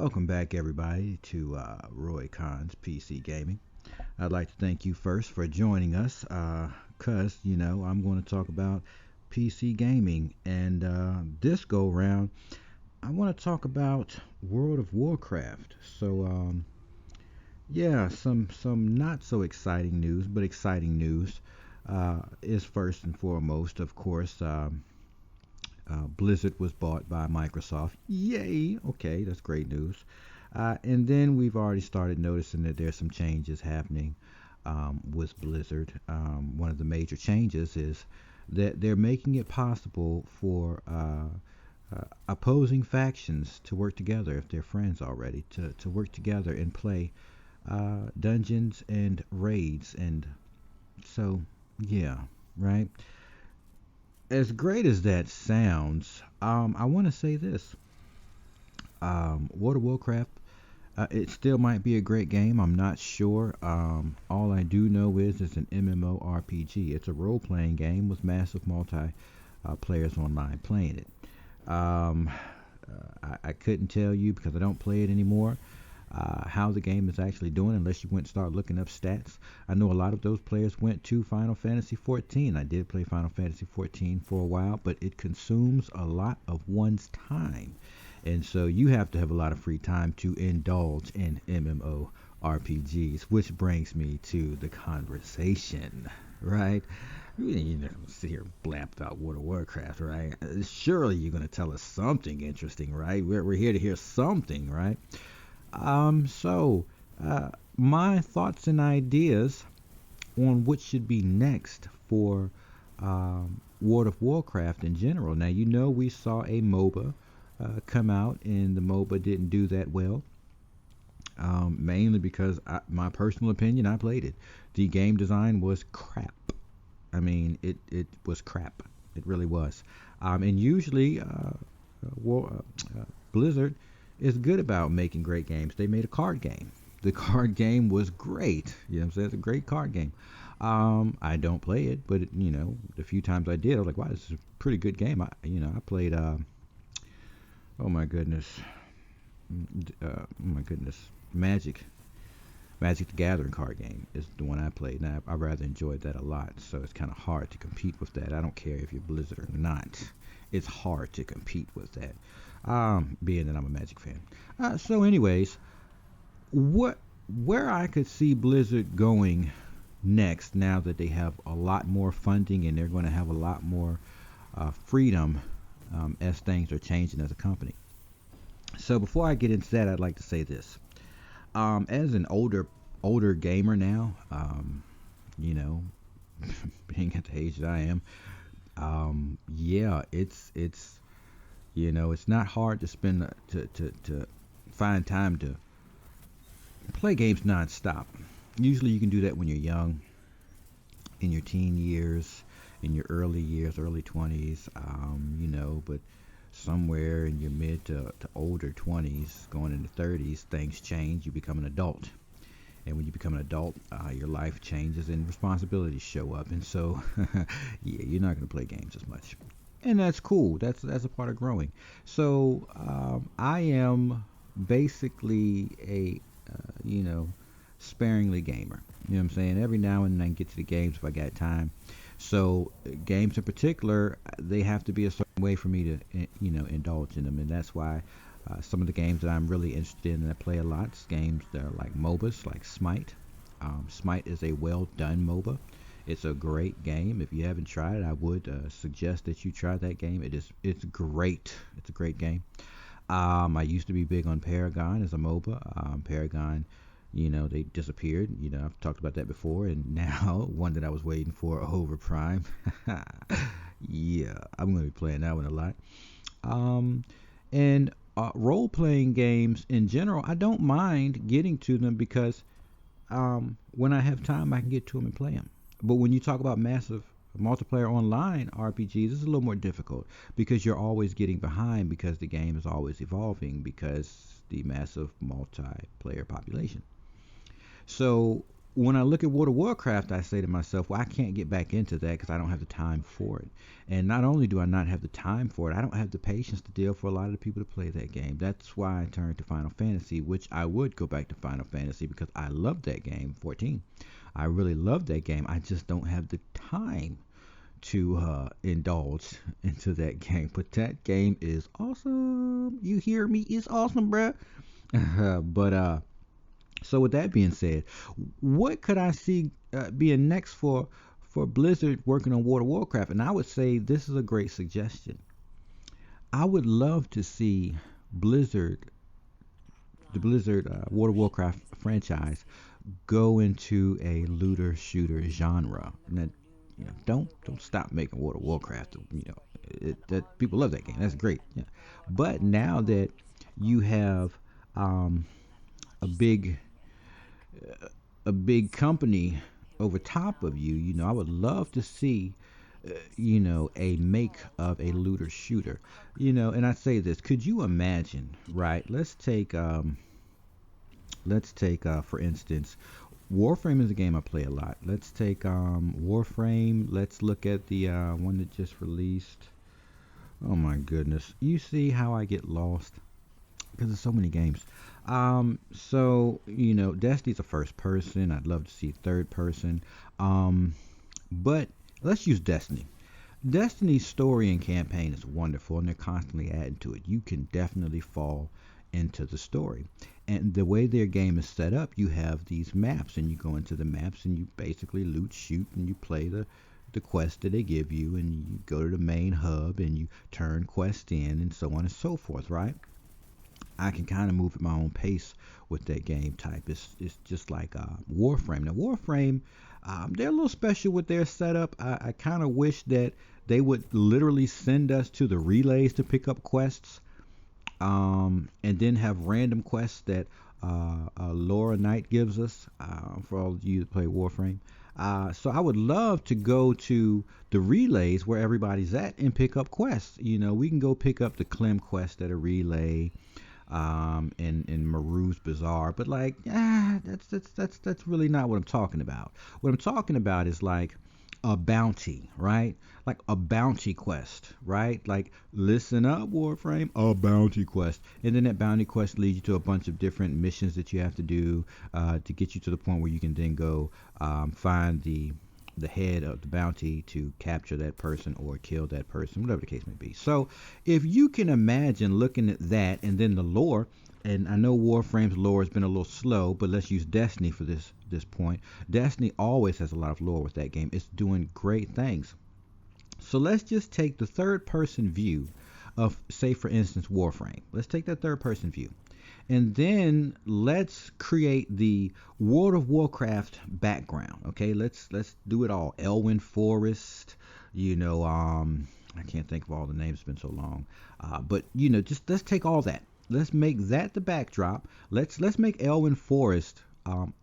Welcome back, everybody, to Roy Khan's PC Gaming. I'd like to thank you first for joining us, because, I'm going to talk about PC gaming. And this go round, I want to talk about World of Warcraft. Yeah, some not so exciting news, but exciting news is first and foremost, of course. Blizzard was bought by Microsoft. Yay! Okay, that's great news. And then we've already started noticing that there's some changes happening with Blizzard. One of the major changes is that they're making it possible for opposing factions to work together, if they're friends already, to work together and play dungeons and raids. And so, yeah, right? As great as that sounds, I want to say this. World of Warcraft, it still might be a great game. I'm not sure. All I do know is it's an MMORPG. It's a role-playing game with massive players online playing it. I couldn't tell you because I don't play it anymore. How the game is actually doing unless you went and start looking up stats. I know a lot of those players went to Final Fantasy 14. I did play Final Fantasy 14 for a while, but it consumes a lot of one's time. And so you have to have a lot of free time to indulge in MMORPGs, which brings me to the conversation, right? You're not going to sit here and blab about World of Warcraft, right? Surely you're going to tell us something interesting, right? We're here to hear something, right? So, my thoughts and ideas on what should be next for World of Warcraft in general. Now, we saw a MOBA come out, and the MOBA didn't do that well, mainly because, my personal opinion, I played it. The game design was crap. I mean, it was crap. It really was. And usually, Blizzard is good about making great games. They made a card game. The card game was great. You know what I'm saying? It's a great card game. I don't play it, but the few times I did, I was like, wow, this is a pretty good game. I played. Oh my goodness. Magic the Gathering card game is the one I played. Now I rather enjoyed that a lot. So it's kind of hard to compete with that. I don't care if you're Blizzard or not. It's hard to compete with that. Being that I'm a Magic fan. So, anyways, where I could see Blizzard going next, now that they have a lot more funding and they're going to have a lot more freedom as things are changing as a company. So, before I get into that, I'd like to say this. As an older gamer now, being at the age that I am, yeah, it's not hard to spend to find time to play games nonstop. Usually, you can do that when you're young, in your teen years, in your early years, early 20s, but somewhere in your mid to older 20s, going into 30s, things change. You become an adult. And when you become an adult, your life changes and responsibilities show up. And so, yeah, you're not going to play games as much. And that's cool. That's a part of growing. So I am basically a sparingly gamer. You know what I'm saying? Every now and then I can get to the games if I got time. So games in particular, they have to be a certain way for me to indulge in them, and that's why some of the games that I'm really interested in and I play a lot is games that are like MOBAs, like Smite. Smite is a well done MOBA. It's a great game. If you haven't tried it, I would suggest that you try that game. It's great. It's a great game. I used to be big on Paragon as a MOBA. Paragon, they disappeared. I've talked about that before, and now one that I was waiting for over Prime. Yeah, I'm going to be playing that one a lot. And role-playing games in general, I don't mind getting to them because when I have time, I can get to them and play them. But when you talk about massive multiplayer online RPGs, it's a little more difficult because you're always getting behind because the game is always evolving because the massive multiplayer population. So when I look at World of Warcraft, I say to myself, well, I can't get back into that because I don't have the time for it. And not only do I not have the time for it, I don't have the patience to deal for a lot of the people to play that game. That's why I turned to Final Fantasy, which I would go back to Final Fantasy because I love that game, 14. I really love that game. I just don't have the time to indulge into that game. But that game is awesome. You hear me? It's awesome, bruh. but so with that being said, what could I see being next for Blizzard working on World of Warcraft? And I would say this is a great suggestion. I would love to see Blizzard, the Blizzard World of Warcraft franchise, go into a looter shooter genre. And that, don't stop making World of Warcraft. That people love that game. That's great. Yeah. But now that you have um, a big company over top of you, I would love to see, a make of a looter shooter. And I say this, could you imagine, right? Let's take for instance, Warframe is a game I play a lot. Let's take Warframe. Let's look at the one that just released. Oh my goodness. You see how I get lost? Because there's so many games. So Destiny's a first person. I'd love to see third person. But let's use Destiny. Destiny's story and campaign is wonderful, and they're constantly adding to it. You can definitely fall into the story. And the way their game is set up, you have these maps, and you go into the maps, and you basically loot, shoot, and you play the quest that they give you, and you go to the main hub, and you turn quests in, and so on and so forth, right? I can kind of move at my own pace with that game type. It's just like Warframe. Now, Warframe, they're a little special with their setup. I kind of wish that they would literally send us to the relays to pick up quests, and then have random quests that Laura Knight gives us for all of you that play Warframe. So I would love to go to the relays where everybody's at and pick up quests. We can go pick up the Clem quest at a relay, in Maru's Bazaar, but that's really not what I'm talking about. What I'm talking about is like a bounty, right? Like a bounty quest, right? Like, listen up, Warframe, a bounty quest. And then that bounty quest leads you to a bunch of different missions that you have to do to get you to the point where you can then go find the head of the bounty to capture that person or kill that person, whatever the case may be. So if you can imagine looking at that and then the lore, and I know Warframe's lore has been a little slow, but let's use Destiny for this point. Destiny always has a lot of lore with that game. It's doing great things. So let's just take the third person view of, say for instance, Warframe. Let's take that third person view. And then let's create the World of Warcraft background. Okay, let's do it all. Elwyn Forest, I can't think of all the names, it's been so long. But just let's take all that. Let's make that the backdrop. Let's make Elwyn Forest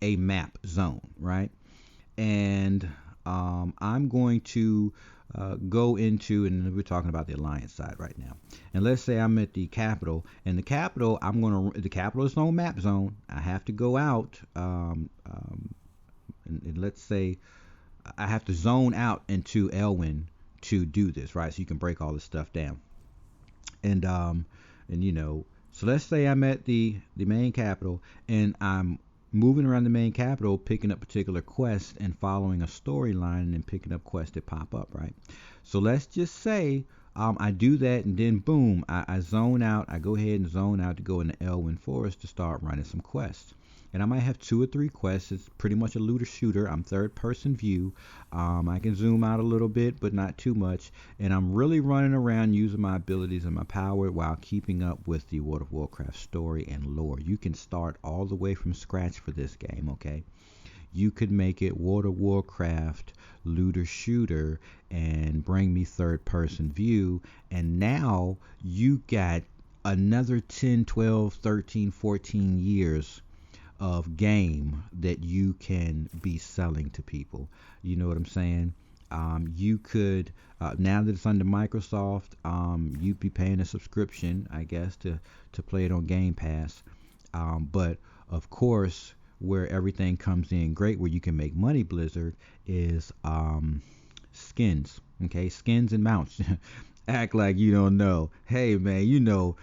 a map zone, right? And I'm going to go into, and we're talking about the Alliance side right now. And let's say I'm at the capital, and the capital, the capital is no map zone. I have to go out, and let's say I have to zone out into Elwyn to do this, right? So you can break all this stuff down. And so let's say I'm at the main capital, and I'm moving around the main capital, picking up particular quests and following a storyline, and then picking up quests that pop up, right? So let's just say I do that, and then boom, I zone out. I go ahead and zone out to go into Elwyn Forest to start running some quests. And I might have 2 or 3 quests. It's pretty much a looter shooter. I'm third person view. I can zoom out a little bit, but not too much. And I'm really running around using my abilities and my power while keeping up with the World of Warcraft story and lore. You can start all the way from scratch for this game, okay? You could make it World of Warcraft looter shooter and bring me third person view. And now you got another 10, 12, 13, 14 years of game that you can be selling to people. You know what I'm saying? You could, now that it's under Microsoft, you'd be paying a subscription, I guess, to play it on Game Pass. But of course, where everything comes in great, where you can make money, Blizzard, is skins. Okay, skins and mounts. Act like you don't know. Hey man, you know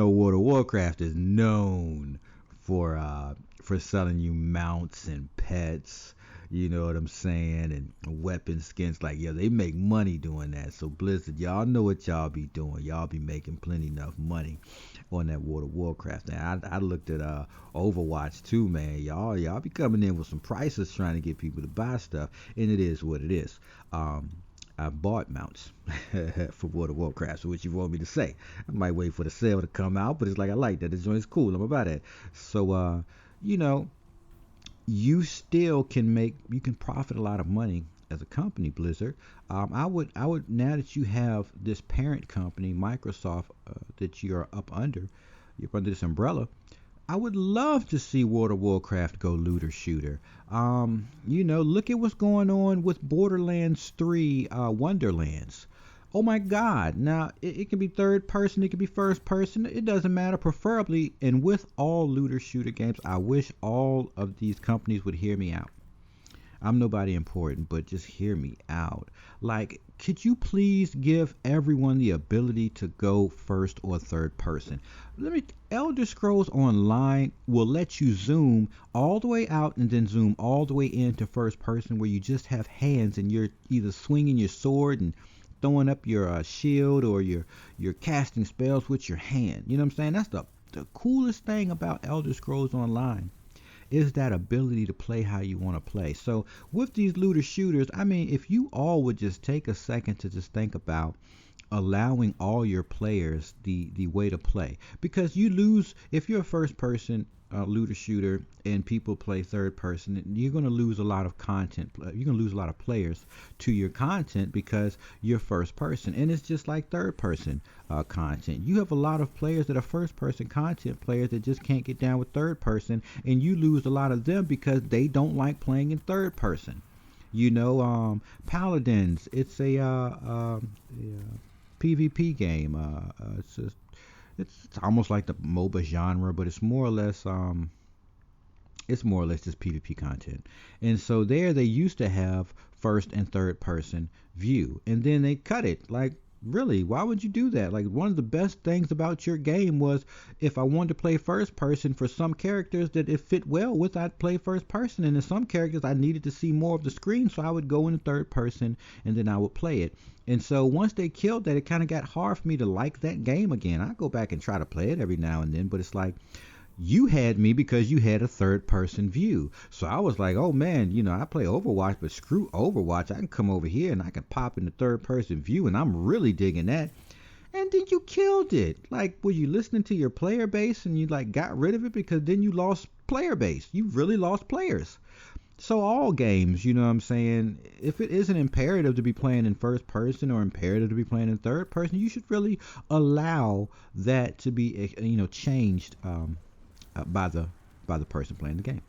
World of Warcraft is known for selling you mounts and pets. You know what I'm saying? And weapon skins. Like, yeah, they make money doing that. So Blizzard, y'all know what y'all be doing. Y'all be making plenty enough money on that World of Warcraft. And I looked at Overwatch too, man. Y'all be coming in with some prices trying to get people to buy stuff, and it is what it is. I bought mounts for World of Warcraft. So what you want me to say? I might wait for the sale to come out, but it's like I like that. This joint's cool. I'm about it. So you know, you still you can profit a lot of money as a company, Blizzard. I would now that you have this parent company, Microsoft, that you're under this umbrella. I would love to see World of Warcraft go looter shooter. Look at what's going on with Borderlands 3 Wonderlands. Oh my God. Now, it can be third person, it can be first person. It doesn't matter. Preferably, and with all looter shooter games, I wish all of these companies would hear me out. I'm nobody important, but just hear me out. Like, could you please give everyone the ability to go first or third person? Elder Scrolls Online will let you zoom all the way out and then zoom all the way into first person, where you just have hands and you're either swinging your sword and throwing up your shield, or you're casting spells with your hand. You know what I'm saying? That's the coolest thing about Elder Scrolls Online, is that ability to play how you want to play. So with these looter shooters, I mean, if you all would just take a second to just think about allowing all your players the way to play, because you lose if you're a first person looter shooter and people play third person. You're going to lose a lot of content. You're going to lose a lot of players to your content because you're first person. And it's just like third person content. You have a lot of players that are first person content players that just can't get down with third person, and you lose a lot of them because they don't like playing in third person. Paladins, it's a PvP game. It's almost like the MOBA genre, but it's more or less just PvP content. And so there they used to have first and third person view, and then they cut it. Like, really, why would you do that? Like, one of the best things about your game was, if I wanted to play first person for some characters that it fit well with, I'd play first person, and in some characters I needed to see more of the screen, so I would go in third person and then I would play it. And so once they killed that, it kind of got hard for me to like that game again. I go back and try to play it every now and then, but it's like, you had me because you had a third person view. So I was like, oh man, I play Overwatch, but screw Overwatch. I can come over here and I can pop in the third person view, and I'm really digging that. And then you killed it. Like, were you listening to your player base and you like got rid of it? Because then you lost player base. You really lost players. So all games, you know what I'm saying, if it isn't imperative to be playing in first person or imperative to be playing in third person, you should really allow that to be, changed by the person playing the game.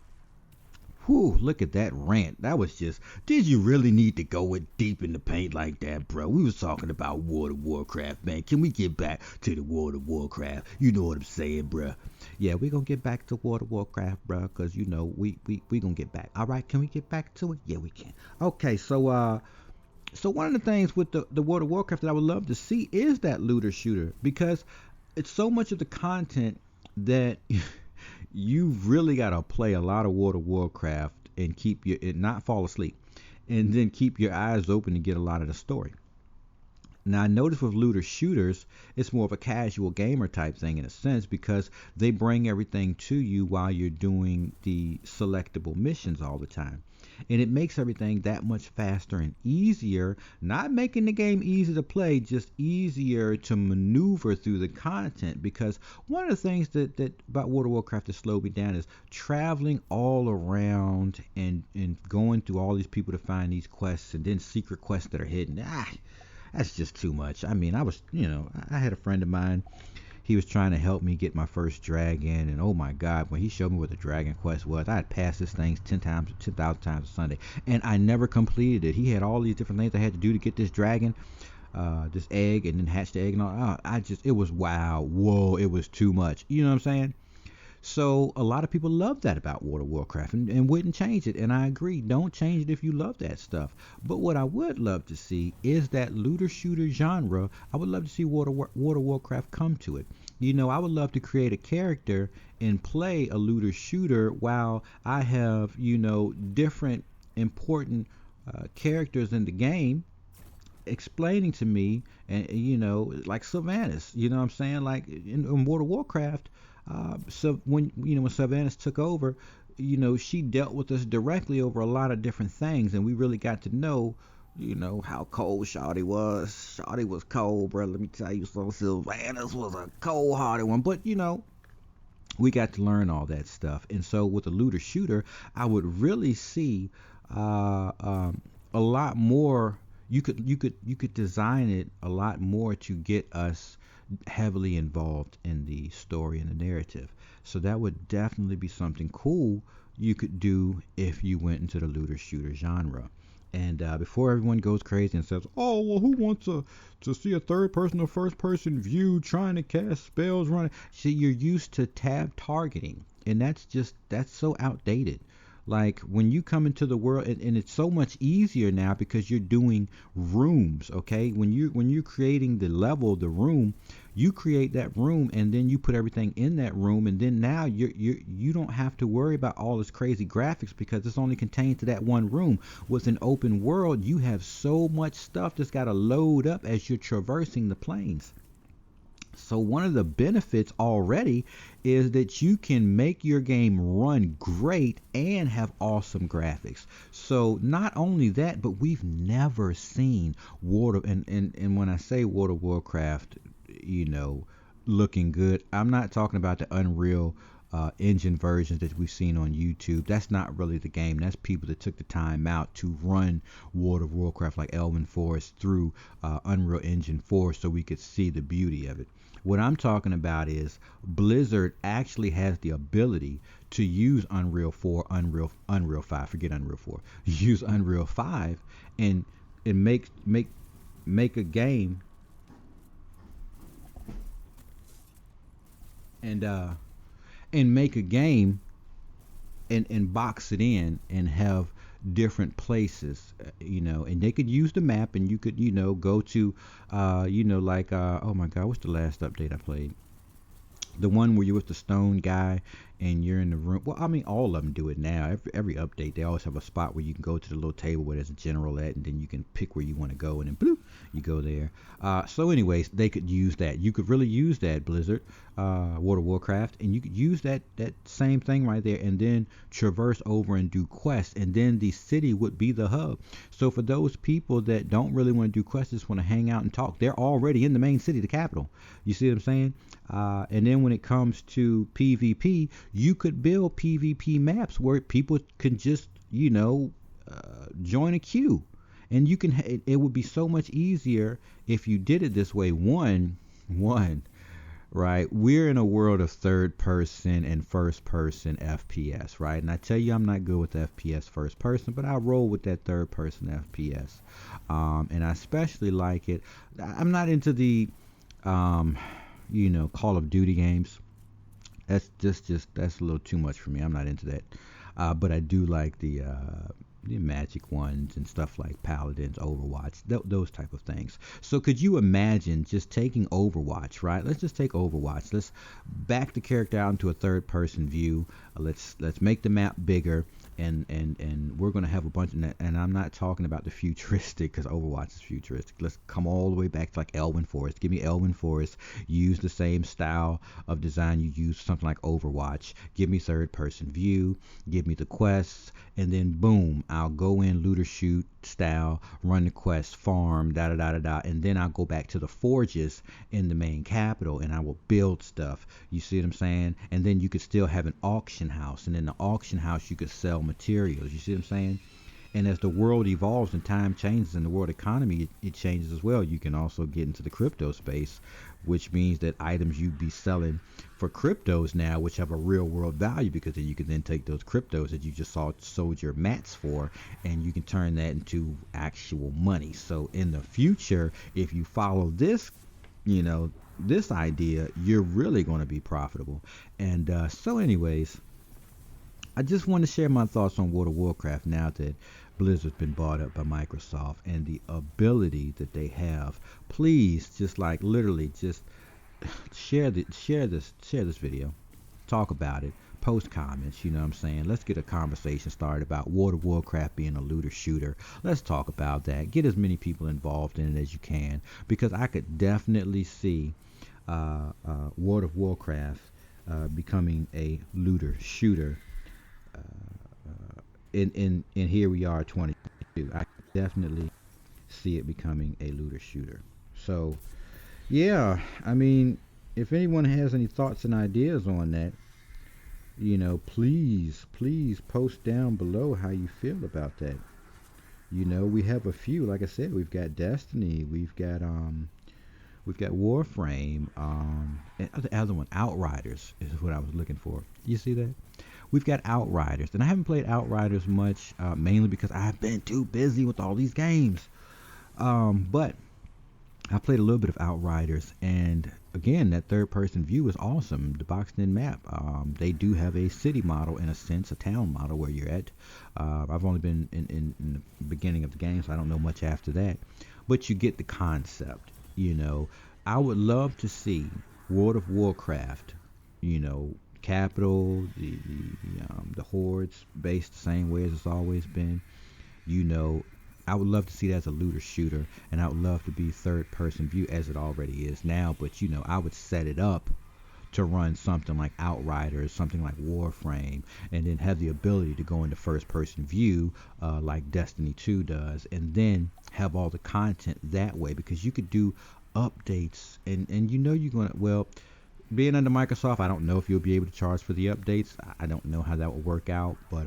Whew, look at that rant. That was just, did you really need to go it deep in the paint like that, bro? We was talking about World of Warcraft, man. Can we get back to the World of Warcraft? You know what I'm saying, bro? Yeah, we gonna get back to World of Warcraft, bro, because, we gonna get back. All right, can we get back to it? Yeah, we can. Okay, so one of the things with the World of Warcraft that I would love to see is that looter shooter, because it's so much of the content that you really got to play a lot of World of Warcraft and not fall asleep, and then keep your eyes open to get a lot of the story. Now, I notice with looter shooters, it's more of a casual gamer type thing in a sense, because they bring everything to you while you're doing the selectable missions all the time. And it makes everything that much faster and easier, not making the game easy to play, just easier to maneuver through the content. Because one of the things that about World of Warcraft that slowed me down is traveling all around and going through all these people to find these quests, and then secret quests that are hidden. That's just too much. I mean, I had a friend of mine. He was trying to help me get my first dragon, and oh my God, when he showed me what the dragon quest was, I had passed this thing 10,000 times a Sunday, and I never completed it. He had all these different things I had to do to get this dragon, this egg, and then hatch the egg and all. It was wow, whoa, it was too much. You know what I'm saying? So a lot of people love that about World of Warcraft and wouldn't change it. And I agree, don't change it if you love that stuff. But what I would love to see is that looter shooter genre. I would love to see World of Warcraft come to it. I would love to create a character and play a looter shooter while I have, different important characters in the game explaining to me, and like Sylvanas, you know what I'm saying, like in World of Warcraft. So when Sylvanas took over, she dealt with us directly over a lot of different things, and we really got to know, how cold Shawty was. Shawty was cold, bro. Let me tell you, so Sylvanas was a cold-hearted one, but we got to learn all that stuff. And so with a looter shooter, I would really see a lot more. You could design it a lot more to get us heavily involved in the story and the narrative. So that would definitely be something cool you could do if you went into the looter shooter genre. And before everyone goes crazy and says, "Oh, well, who wants to see a third person or first person view trying to cast spells running?" See, you're used to tab targeting, and that's so outdated. Like when you come into the world, and it's so much easier now because you're doing rooms. Okay, when you're creating the level, the room, you create that room, and then you put everything in that room, and then now you don't have to worry about all this crazy graphics because it's only contained to that one room. With an open world, you have so much stuff that's got to load up as you're traversing the planes. So one of the benefits already is that you can make your game run great and have awesome graphics. So not only that, but we've never seen and when I say World of Warcraft, you know, looking good, I'm not talking about the Unreal engine versions that we've seen on YouTube. That's not really the game. That's people that took the time out to run World of Warcraft like Elven Forest through Unreal Engine 4 so we could see the beauty of it. What I'm talking about is Blizzard actually has the ability to use Unreal 4, Unreal 5, forget Unreal 4, use Unreal 5 and make a game and make a game and box it in and have different places, and they could use the map, and you could, go to, like, oh my God, what's the last update I played? The one where you're with the stone guy and you're in the room. Well, I mean, all of them do it now. Every update, they always have a spot where you can go to the little table where there's a general at, and then you can pick where you want to go, and then bloop, you go there. So, anyways, they could use that. You could really use that, Blizzard, World of Warcraft, and you could use that same thing right there, and then traverse over and do quests, and then the city would be the hub. So for those people that don't really want to do quests, just want to hang out and talk, they're already in the main city, the capital. You see what I'm saying? And then when it comes to PvP, you could build PvP maps where people can just, join a queue. And it would be so much easier if you did it this way. One, right? We're in a world of third person and first person FPS, right? And I tell you, I'm not good with FPS first person, but I roll with that third person FPS. And I especially like it. I'm not into the, Call of Duty games. That's just that's a little too much for me. I'm not into that. But I do like the magic ones and stuff like Paladins, Overwatch, those type of things. So could you imagine just taking Overwatch, right? Let's just take Overwatch. Let's back the character out into a third person view. Let's make the map bigger, and we're going to have a bunch of that. And I'm not talking about the futuristic, because Overwatch is futuristic. Let's come all the way back to like Elven Forest. Give me Elven Forest. Use the same style of design you use something like Overwatch. Give me third person view. Give me the quests, and then boom, I'll go in looter shoot style, run the quest, farm, da da da da da, and then I'll go back to the forges in the main capital, and I will build stuff. You see what I'm saying? And then you could still have an auction house, and in the auction house you could sell materials. You see what I'm saying? And as the world evolves and time changes and the world economy, it changes as well. You can also get into the crypto space, which means that items you'd be selling for cryptos now, which have a real world value, because then you can then take those cryptos that you just sold your mats for, and you can turn that into actual money. So in the future, if you follow this, this idea, you're really going to be profitable. And so, anyways, I just want to share my thoughts on World of Warcraft now that Blizzard's been bought up by Microsoft and the ability that they have. Please, just like literally, just share this video, talk about it, post comments. You know what I'm saying? Let's get a conversation started about World of Warcraft being a looter shooter. Let's talk about that. Get as many people involved in it as you can, because I could definitely see World of Warcraft becoming a looter shooter. In here we are 2022. I definitely see it becoming a looter shooter. So yeah, I mean, if anyone has any thoughts and ideas on that, please post down below how you feel about that. We have a few. Like I said, we've got Destiny, we've got Warframe, and the other one, Outriders, is what I was looking for. You see that? We've got Outriders, and I haven't played Outriders much, mainly because I've been too busy with all these games. But I played a little bit of Outriders, and again, that third-person view is awesome. The boxed-in map. They do have a city model, in a sense, a town model where you're at. I've only been in the beginning of the game, so I don't know much after that. But you get the concept. I would love to see World of Warcraft, capital, the hordes based the same way as it's always been. I would love to see that as a looter shooter, and I would love to be third person view as it already is now. But I would set it up to run something like Outriders, something like Warframe, and then have the ability to go into first person view like Destiny 2 does, and then have all the content that way, because you could do updates, and you're gonna, well, being under Microsoft, I don't know if you'll be able to charge for the updates. I don't know how that will work out, but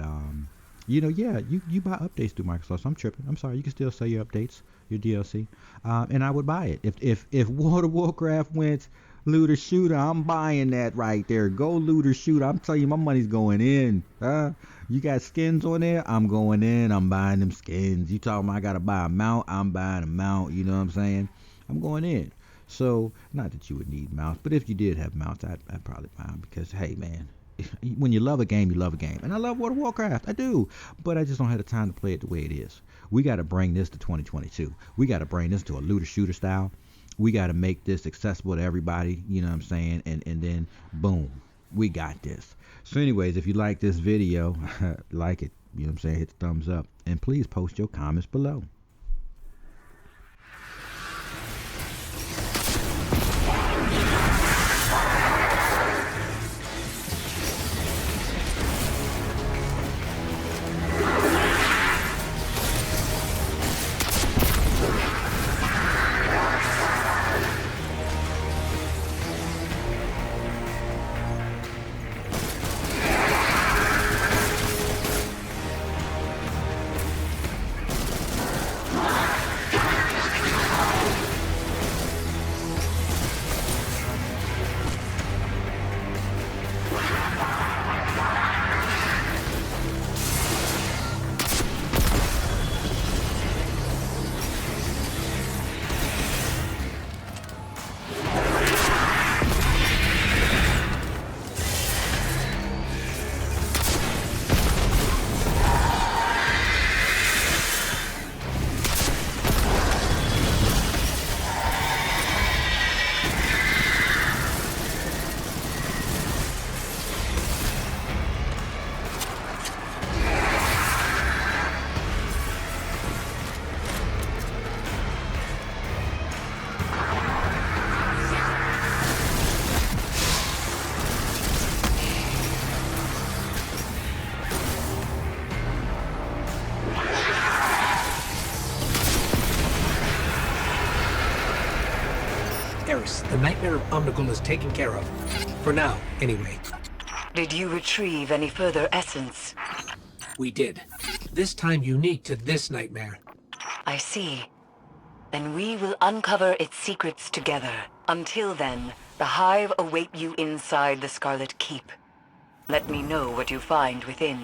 yeah, you buy updates through Microsoft. So I'm tripping. I'm sorry. You can still sell your updates, your DLC, and I would buy it. If World of Warcraft went looter shooter, I'm buying that right there. Go looter shooter. I'm telling you, my money's going in. You got skins on there? I'm going in. I'm buying them skins. You talking about I gotta buy a mount? I'm buying a mount. You know what I'm saying? I'm going in. So, not that you would need mounts, but if you did have mounts, I'd probably buy them, because, hey, man, when you love a game, you love a game. And I love World of Warcraft. I do. But I just don't have the time to play it the way it is. We got to bring this to 2022. We got to bring this to a looter shooter style. We got to make this accessible to everybody, you know what I'm saying? And then, boom, we got this. So, anyways, if you like this video, like it, you know what I'm saying, hit the thumbs up. And please post your comments below. The nightmare of Omnigul is taken care of. For now, anyway. Did you retrieve any further essence? We did. This time unique to this nightmare. I see. Then we will uncover its secrets together. Until then, the Hive await you inside the Scarlet Keep. Let me know what you find within.